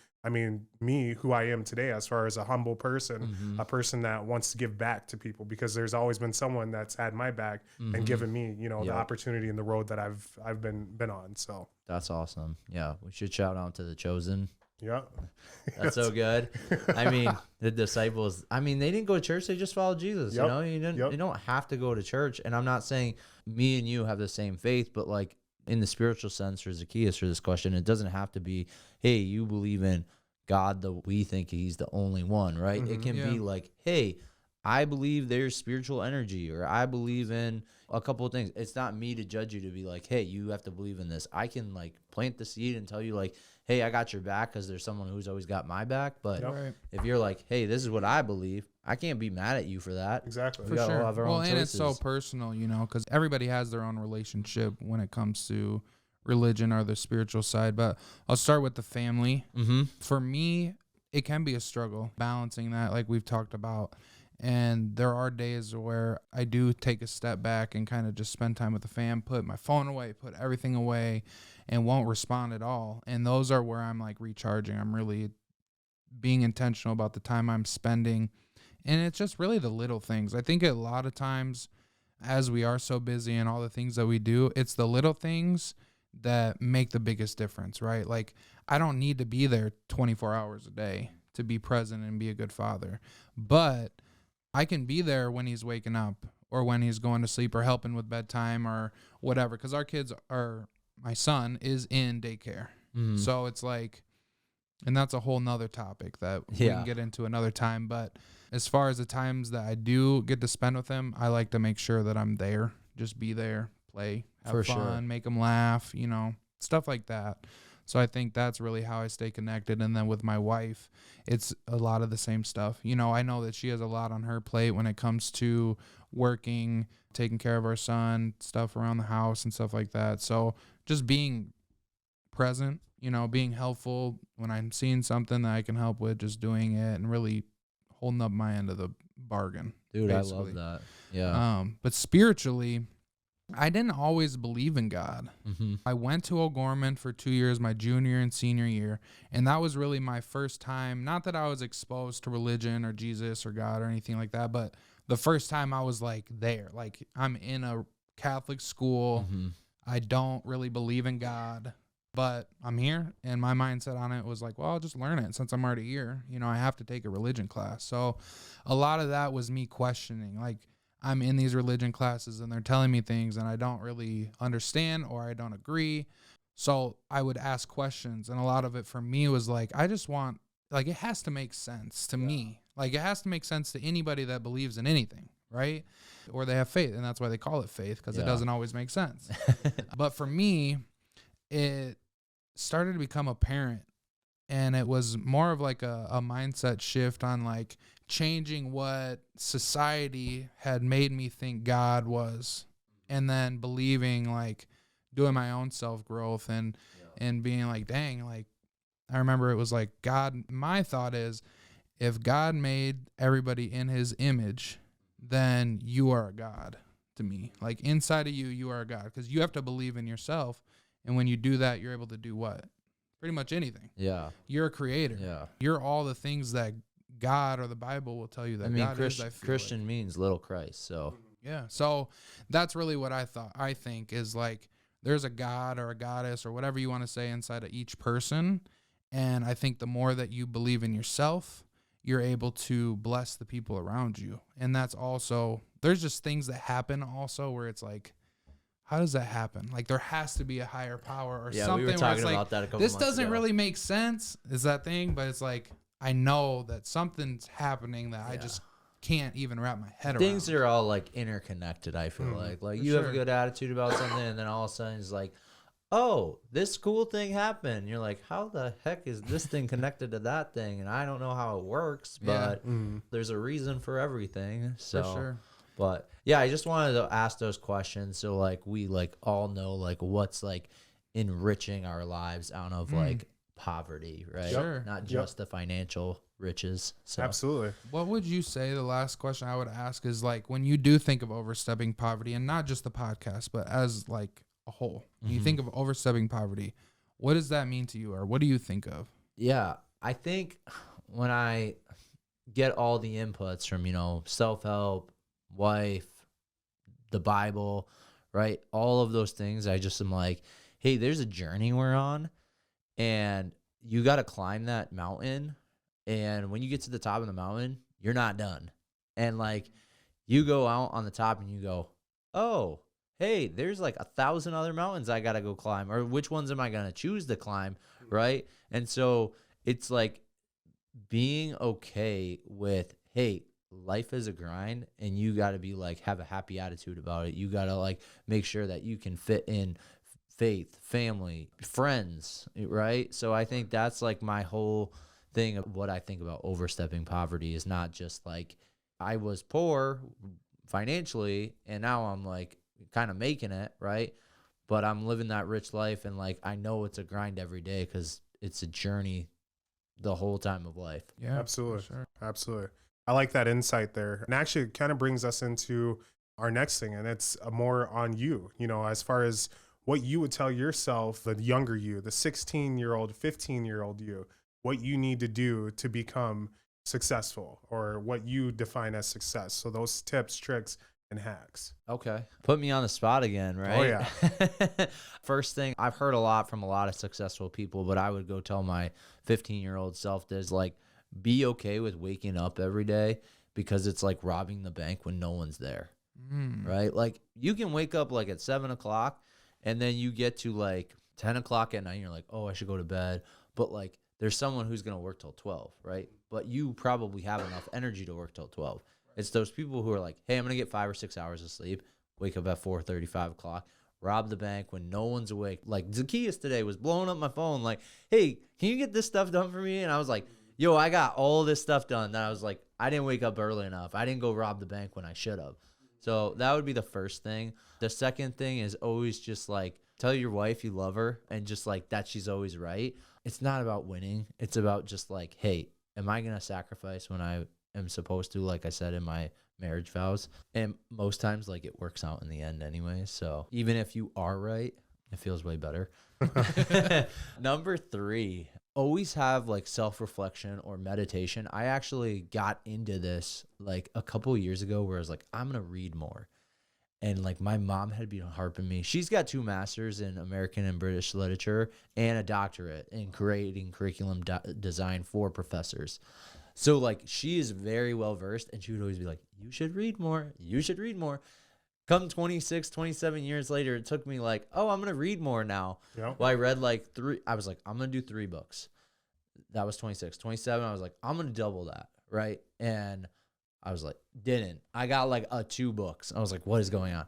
me, who I am today, as far as a humble person, a person that wants to give back to people, because there's always been someone that's had my back and given me, the opportunity and the road that I've been on. So that's awesome. Yeah. We should shout out to the Chosen Yep. That's so good. I mean, the disciples, I mean, they didn't go to church. They just followed Jesus. Yep. You know, you don't have to go to church. And I'm not saying me and you have the same faith, but like in the spiritual sense, or Zacchaeus for this question, it doesn't have to be, hey, you believe in God, we think he's the only one, right? It can be like, hey, I believe there's spiritual energy, or I believe in a couple of things. It's not me to judge you to be like, hey, you have to believe in this. I can like plant the seed and tell you like, hey, I got your back because there's someone who's always got my back. But if you're like, hey, this is what I believe, I can't be mad at you for that. Exactly. For sure. Well, and it's so personal, you know, because everybody has their own relationship when it comes to religion or the spiritual side. But I'll start with the family. For me, it can be a struggle balancing that, like we've talked about. And there are days where I do take a step back and kind of just spend time with the fam, put my phone away, put everything away, and won't respond at all. And those are where I'm like recharging. I'm really being intentional about the time I'm spending. And it's just really the little things. I think a lot of times, as we are so busy and all the things that we do, it's the little things that make the biggest difference, right? Like, I don't need to be there 24 hours a day to be present and be a good father. But I can be there when he's waking up or when he's going to sleep or helping with bedtime or whatever. Because my son is in daycare. So it's like, and that's a whole nother topic that we can get into another time. But as far as the times that I do get to spend with him, I like to make sure that I'm there, just be there, play, have fun, make him laugh, you know, stuff like that. So I think that's really how I stay connected. And then with my wife, it's a lot of the same stuff. You know, I know that she has a lot on her plate when it comes to working, taking care of our son, stuff around the house and stuff like that. So just being present, you know, being helpful when I'm seeing something that I can help with, just doing it and really holding up my end of the bargain. Dude, basically. I love that. Yeah. But spiritually, I didn't always believe in God. I went to O'Gorman for 2 years, my junior and senior year, and that was really my first time. Not that I was exposed to religion or Jesus or God or anything like that, but the first time I was like there. Like, I'm in a Catholic school. I don't really believe in God, but I'm here, and my mindset on it was like, well, I'll just learn it since I'm already here. You know, I have to take a religion class. So a lot of that was me questioning, like, I'm in these religion classes and they're telling me things and I don't really understand or I don't agree. So I would ask questions, and a lot of it for me was like, I just want, like, it has to make sense to me. Like, it has to make sense to anybody that believes in anything, right? Or they have faith, and that's why they call it faith, because it doesn't always make sense. But for me, it started to become apparent, and it was more of like a mindset shift on like changing what society had made me think God was, and then believing, like, doing my own self-growth and being like, dang, like, I remember it was like, God, my thought is, if God made everybody in his image, then you are a God to me. Like, inside of you, you are a God, because you have to believe in yourself. And when you do that, you're able to do what? Pretty much anything. Yeah. You're a creator. Yeah. You're all the things that God or the Bible will tell you that God is. Christian means little Christ. So yeah. So that's really what I think is like, there's a God or a goddess or whatever you want to say inside of each person. And I think the more that you believe in yourself, you're able to bless the people around you. And that's also, there's just things that happen also where it's like, how does that happen? Like, there has to be a higher power or something. We were talking where it's about like, that a couple this months doesn't ago. really make sense, is that thing, but it's like, I know that something's happening that I just can't even wrap my head around. Things are all like interconnected, I feel like you have a good attitude about something, and then all of a sudden it's like, oh, this cool thing happened. And you're like, how the heck is this thing connected to that thing? And I don't know how it works, but there's a reason for everything. So For sure. But yeah, I just wanted to ask those questions so like we like all know like what's like enriching our lives out of like poverty, right? Sure. Not just the financial riches. So Absolutely. What would you say, the last question I would ask is, like, when you do think of overstepping poverty, and not just the podcast, but as like a whole, when you think of overstepping poverty, what does that mean to you, or what do you think of? Yeah, I think when I get all the inputs from, you know, self-help, wife, the Bible, right? All of those things, I just am like, hey, there's a journey we're on, and you got to climb that mountain. And when you get to the top of the mountain, you're not done. And like you go out on the top and you go, oh, hey, there's like 1,000 other mountains I got to go climb, or which ones am I going to choose to climb? Right. And so it's like being okay with, hey, life is a grind, and you got to be like, have a happy attitude about it. You got to like make sure that you can fit in faith, family, friends. Right. So I think that's like my whole thing of what I think about overstepping poverty is not just like I was poor financially and now I'm like kind of making it, right? But I'm living that rich life, and like I know it's a grind every day because it's a journey the whole time of life. Yeah, Absolutely. for sure. Absolutely. I like that insight there. And actually it kind of brings us into our next thing, and it's more on you, you know, as far as what you would tell yourself, the younger you, the 16-year-old, 15-year-old you, what you need to do to become successful, or what you define as success. So those tips, tricks, and hacks. Okay. Put me on the spot again, right? Oh, yeah. First thing, I've heard a lot from a lot of successful people, but I would go tell my 15-year-old self this, like, be okay with waking up every day, because it's like robbing the bank when no one's there, right? Like, you can wake up like at 7 o'clock and then you get to like 10 o'clock at night and you're like, oh, I should go to bed. But like, there's someone who's going to work till 12, right? But you probably have enough energy to work till 12. It's those people who are like, hey, I'm going to get 5 or 6 hours of sleep, wake up at 4:30, 5 o'clock, rob the bank when no one's awake. Like Zacchaeus today was blowing up my phone like, hey, can you get this stuff done for me? And I was like, yo, I got all this stuff done. Then I was like, I didn't wake up early enough. I didn't go rob the bank when I should have. So that would be the first thing. The second thing is always just like, tell your wife you love her, and just like that she's always right. It's not about winning. It's about just like, hey, am I going to sacrifice when I am supposed to, like I said in my marriage vows? And most times, like, it works out in the end anyway. So even if you are right, it feels way better. Number 3, always have like self-reflection or meditation. I actually got into this like a couple of years ago where I was like, I'm going to read more. And like my mom had been harping me. She's got 2 masters in American and British literature and a doctorate in creating curriculum design for professors. So like she is very well versed, and she would always be like, you should read more. You should read more. Come 26, 27 years later, it took me like, oh, I'm going to read more now. Yep. Well, I read like 3. I was like, I'm going to do 3 books. That was 26. 27, I was like, I'm going to double that, right? And I was like, didn't. I got like 2 books. I was like, what is going on?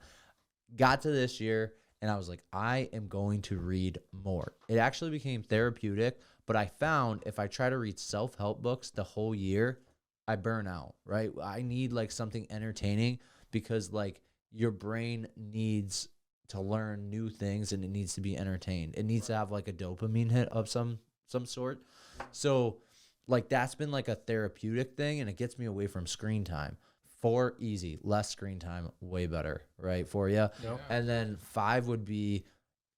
Got to this year, and I was like, I am going to read more. It actually became therapeutic, but I found if I try to read self-help books the whole year, I burn out, right? I need like something entertaining, because like your brain needs to learn new things and it needs to be entertained. It needs to have like a dopamine hit of some sort. So like that's been like a therapeutic thing, and it gets me away from screen time. 4, easy, less screen time, way better, right, for you. Yep. And then 5 would be,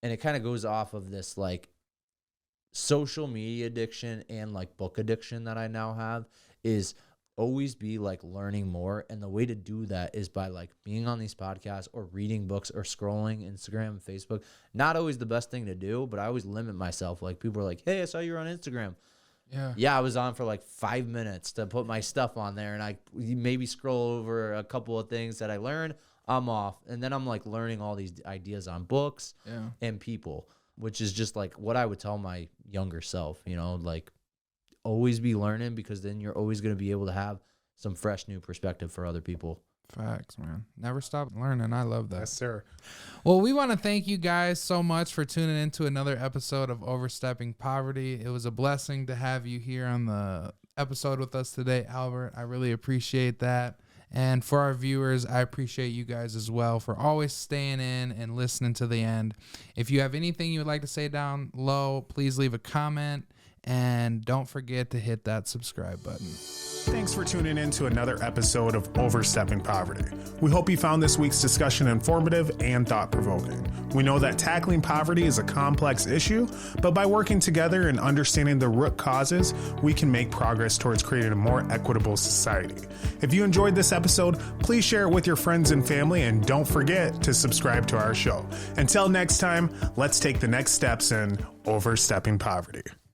and it kind of goes off of this like social media addiction and like book addiction that I now have, is always be like learning more. And the way to do that is by like being on these podcasts or reading books or scrolling Instagram, Facebook. Not always the best thing to do, but I always limit myself. Like people are like, hey, I saw you were on Instagram. Yeah, I was on for like 5 minutes to put my stuff on there, and I maybe scroll over a couple of things that I learned. I'm off. And then I'm like learning all these ideas on books and people, which is just like what I would tell my younger self, you know, like always be learning, because then you're always going to be able to have some fresh new perspective for other people. Facts, man. Never stop learning. I love that. Yes, sir. Well, we want to thank you guys so much for tuning into another episode of Overstepping Poverty. It was a blessing to have you here on the episode with us today, Albert. I really appreciate that. And for our viewers, I appreciate you guys as well for always staying in and listening to the end. If you have anything you would like to say down low, please leave a comment. And don't forget to hit that subscribe button. Thanks for tuning in to another episode of Overstepping Poverty. We hope you found this week's discussion informative and thought-provoking. We know that tackling poverty is a complex issue, but by working together and understanding the root causes, we can make progress towards creating a more equitable society. If you enjoyed this episode, please share it with your friends and family, and don't forget to subscribe to our show. Until next time, let's take the next steps in Overstepping Poverty.